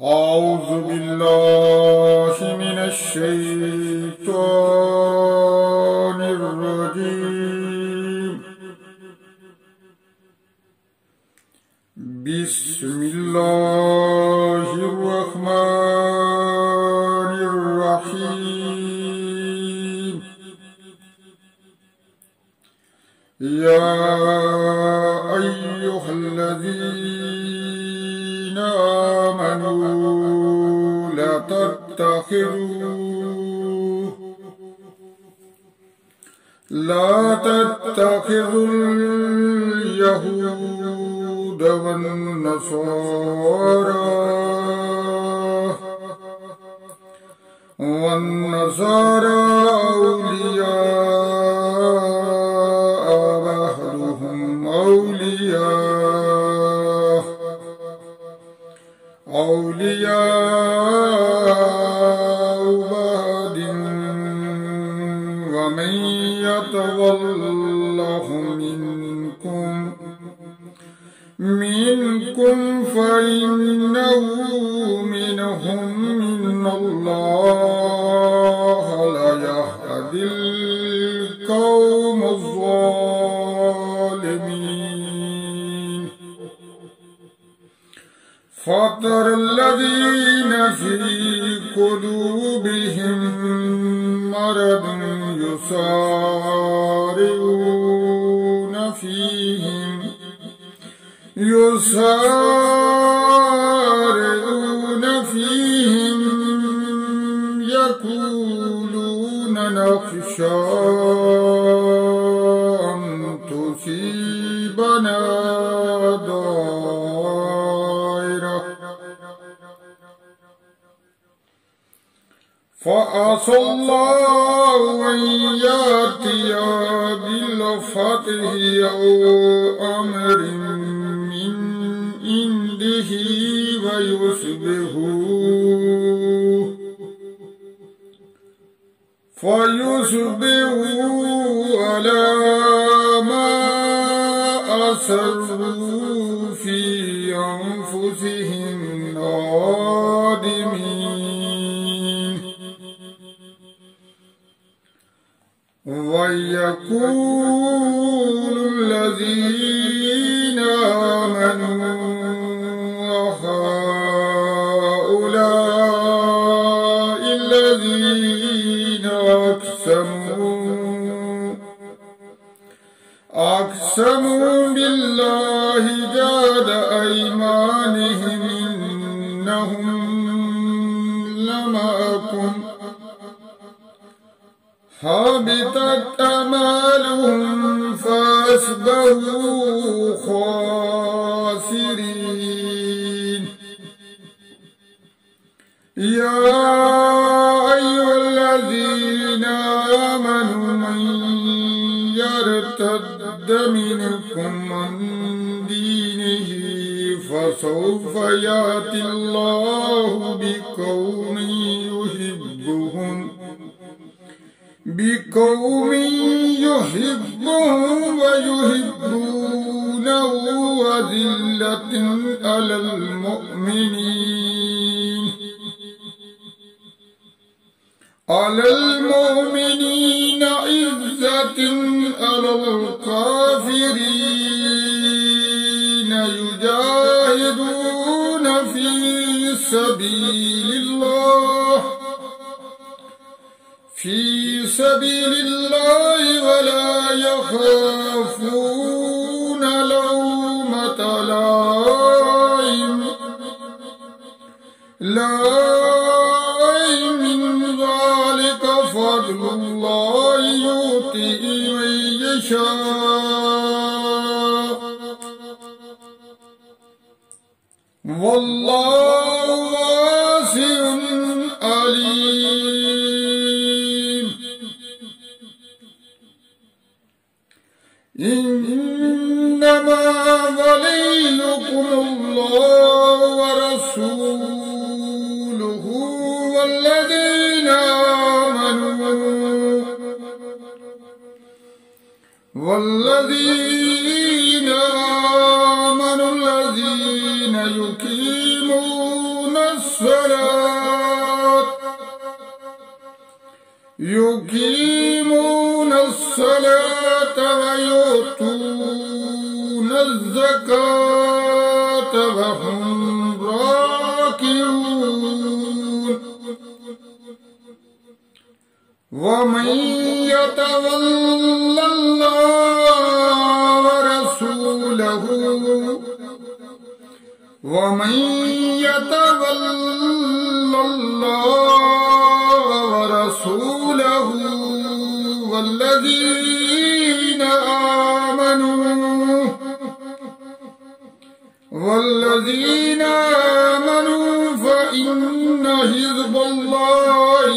أعوذ بالله من الشيطان الرجيم. بسم الله الرحمن الرحيم. يا أيها الذين آمنوا لا تتخذوا اليهود والنصارى أولياء بعضهم أولياء بعض ومن يتولهم منكم فإنه منهم إن الله لا يهدي القوم الظالمين. فَتَرَى الَّذِينَ في قلوبهم مرض يسارعون فيهم يقولون نخشى أن تصيبنا دائرة فعسى الله أن يأتي بالفتح أو أمر من عنده فيصبحوا على ما أسروا في أنفسهم نادمين. ويقول الذين آمنوا وهؤلاء الذين أقسموا بالله جهد أيمانهم إنهم لمعكم حبطت أعمالهم فأصبحوا خاسرين. يا أيها الذين آمنوا من يرتد منكم عن دينه فسوف يأتي الله بقوم يحبهم ويحبونه أذلة على المؤمنين عزة على الكافرين يجاهدون في سبيل الله ولا يخافون لومة لائم. ذلك فضل الله يؤتيه من يشاء والله واسع عليم. إنما وليكم الله ورسوله والذين آمنوا الذين يقيمون يقيمون الصلاة ويؤتون الزكاة وهم راكعون ومن يتول الله ورسوله والذين آمنوا فإن حزب الله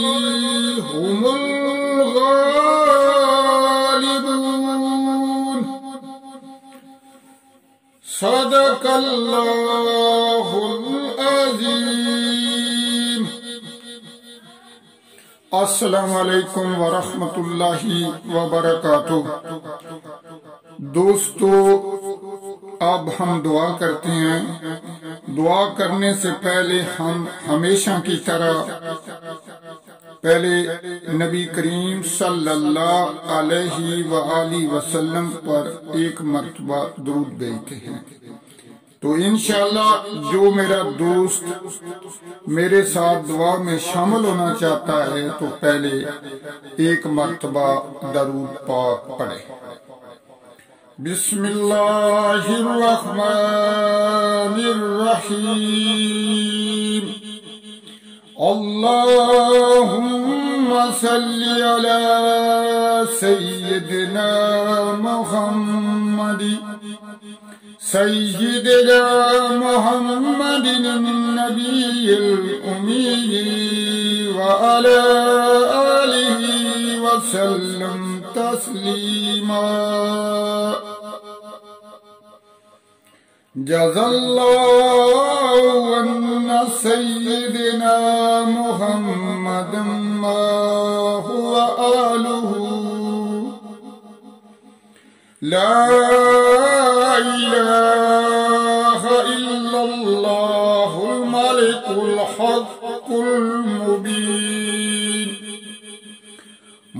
هم الغالبون صدق الله العظيم। अस्सलामु अलैकुम वरहमतुल्लाहि वबरकातुह। दोस्तों, अब हम दुआ करते हैं। दुआ करने से पहले हम हमेशा की तरह पहले नबी करीम सल्लल्लाहु अलैहि वसल्लम पर एक मर्तबा दुरूद भेजते हैं। तो इंशाअल्लाह जो मेरा दोस्त मेरे साथ दुआ में शामिल होना चाहता है तो पहले एक मर्तबा दरूद पाक पढ़े। बिस्मिल्लाहिर्रहमानिर्रहीम। अल्लाहुम्मा सल्ली अला सय्यिदिना मुहम्मदिन नबिय्यिल उम्मी व अला आलिहि व सल्लम तस्लीमा। जज़ल्लाहु अन्ना सय्यिदिना मुहम्मदन मा हुवा आलुहु ला इलाहा इल्लल्लाहुल मलिकुल हक़्क़ुल मुबीन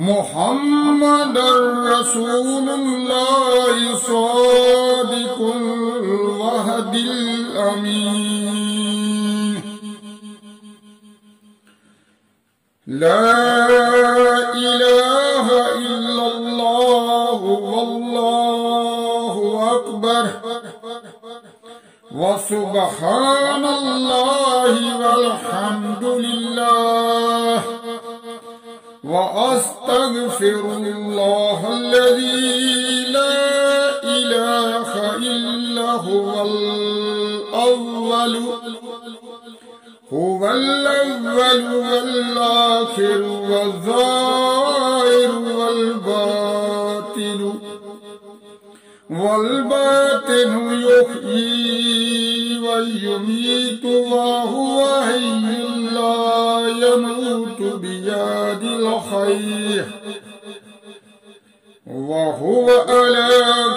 मुहम्मदुर रसूलुल्लाह सादिकुल वहदिल अमीन। ला इलाहा इल्लल्लाह वल्लाहु अकबर व सुब्हानल्लाहि वल्हम्दुलिल्लाह व अस्तगफिरुल्लाहल्लज़ी ला इलाहा इल्ला हुवल अव्वलु वल आखिरु वल ज़ाहिरु वल बातिनु युहयी व युमीतु व हुवा हय्युन ला यमूतु बियदिल खैर व हुवा अला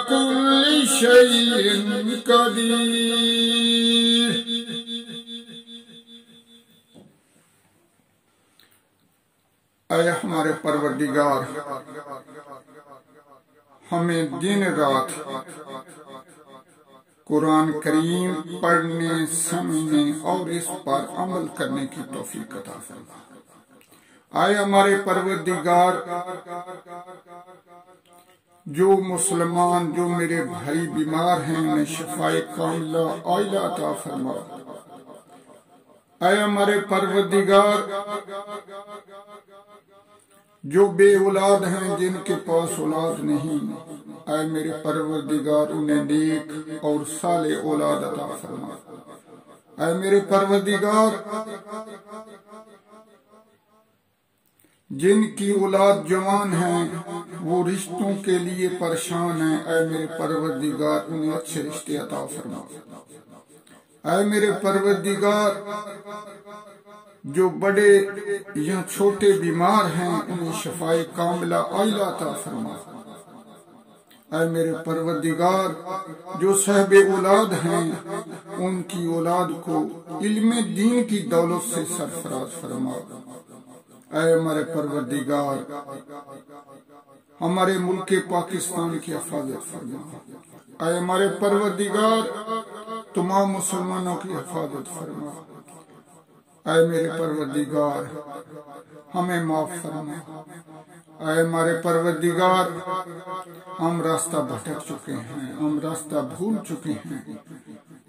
कुल्लि शैइन कदीर। ऐ हमारे परवरदिगार, हमें दिन रात कुरान करीम पढ़ने, समझने और इस पर अमल करने की तौफीक अता फरमा। आए हमारे परवरदिगार, जो मुसलमान जो मेरे भाई बीमार हैं उन्हें शिफाए कामिला आइला अता फरमा। आए हमारे परवरदिगार, जो बे औलाद हैं जिनके पास औलाद नहीं, आए मेरे परवरदिगार उन्हें नेक और साले औलाद अता फरमा। आए मेरे परवरदिगार, जिनकी औलाद जवान है वो रिश्तों के लिए परेशान है, आए मेरे परवरदिगार उन्हें अच्छे रिश्ते अता फरमा। आए मेरे परवरदिगार, जो बड़े या छोटे बीमार हैं उन्हें शफाए कामिला आइला अता फरमा। ऐ मेरे परवरदिगार, जो साहिब औलाद हैं उनकी औलाद को इल्म दीन की दौलत से सरफराज फरमा। ऐ हमारे परवरदिगार, हमारे मुल्क पाकिस्तान की हिफाजत फरमा। ऐ हमारे परवरदिगार, तमाम मुसलमानों की हिफाजत फरमा। ऐ मेरे परवरदिगार, हमें माफ फरमा। ऐ हमारे परवरदिगार, हम रास्ता भटक चुके हैं, हम रास्ता भूल चुके हैं।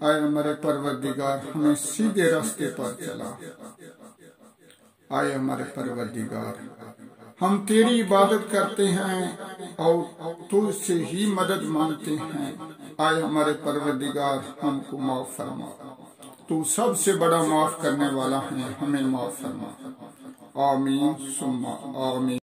ऐ हमारे परवरदिगार, हमें सीधे रास्ते पर चला। आए हमारे परवरदिगार, हम तेरी इबादत करते हैं और तुझसे ही मदद मांगते हैं। आए हमारे परवरदिगार, हमको माफ फरमा। तू सबसे बड़ा माफ करने वाला है, हमें माफ फरमा। आमीन सुम्मा आमीन।